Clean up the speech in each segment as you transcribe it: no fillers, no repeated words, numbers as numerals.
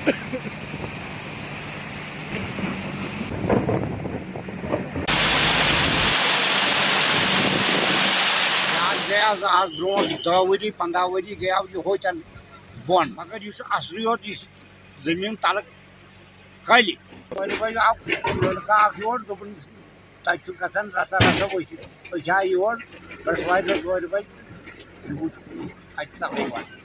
آز برو 10 ؤری 15 ؤری گٔیو یِہوے تن بۄن مگر یہِ چھُ اصلٕے یوت یہِ چھُ زٔمیٖن تلہٕ کلہِ وۄنۍ آو لڑکہٕ اکھ یور دوٚپُن تتہِ چھُ گژھان رژھا رژھا ؤسِتھ أسۍ آے یور بس وارِ دۄہ ژورِ بجہِ یہِ وٕچھ اتہِ تلہٕ وسان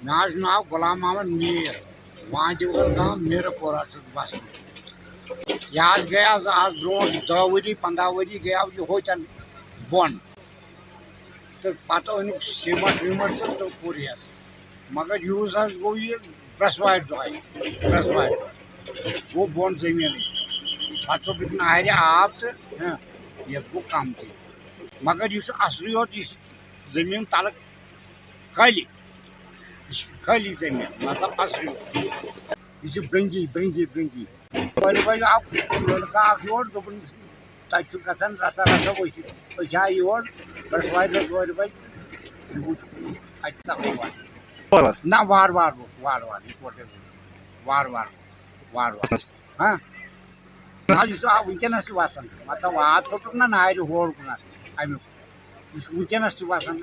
مےٚ حظ ناو غلام محمد میٖر وانٛدِ وول گام میٖرٕ پورہ چھُس بسان یہِ حظ گٔے آز برونٛٹھ 10 ؤری 15 ؤری گٔیو یِہوے تن بۄن تہٕ پتہٕ أنِکھ سیٖمٹ ویٖمٹ تہٕ کوٚر یتھ مگر یوٗز حظ گوٚو یہِ برٛٮ۪سوارِ دۄہ گوٚو بۄن زٔمیٖنٕے پتہٕ ژوٚٹُکھ نہرِ آب تہٕ یتھ گوٚو کم تہِ مگر یہِ چھُ اصلٕے یوت یہِ چھُ زٔمیٖن تلہٕ کلہِ یہِ چھِ خٲلی زٔمیٖن مطلب اصلٕے یوت یہِ چھِ برٛنٛگی وۄنۍ آو لڑکہٕ اکھ یور دوٚپُن تتہِ چھُ گژھان رژھا رژھا ؤسِتھ أسۍ آے یور بس وارِ دۄہ ژورِ بجہِ یہِ وٕچھ اتہِ تلہٕ وسان نہ وارٕ وارٕ یِکوٹے وارٕ وارٕ نہ حظ یہِ چھُ وٕنکیٚنس تہِ وسان مطلب واد کھوٚتُکھ نہ نارِ ہور کُنتھ امیُک یہِ چھُ وٕنکیٚنس تہِ وسان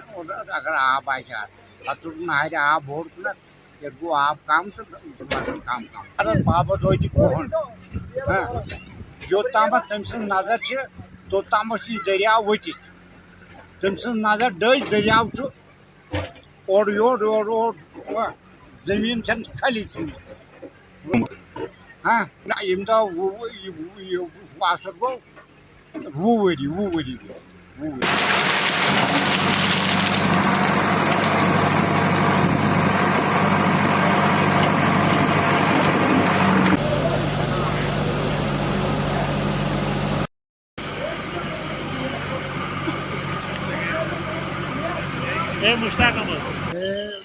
اگر آب آسہِ ہا پتہٕ ژوٚٹُکھ نہرِ آب ہور کُنتھ یتھ گوٚو آب کم تہٕ یہِ چھُ وسان کم بابا توتہِ کُہُن یوٚتامتھ تٔمۍ سٕنٛز نظر چھِ توٚتامتھ چھُ یہِ دٔریاو ؤٹِتھ تٔمۍ سٕنٛز نظر ڈٔلۍ دٔریاو چھُ اورٕ یور زٔمیٖن چھنہٕ خٲلی ژھٕنِتھ نہ ییٚمہِ دۄہ یہِ اثر گوٚو 20 ؤری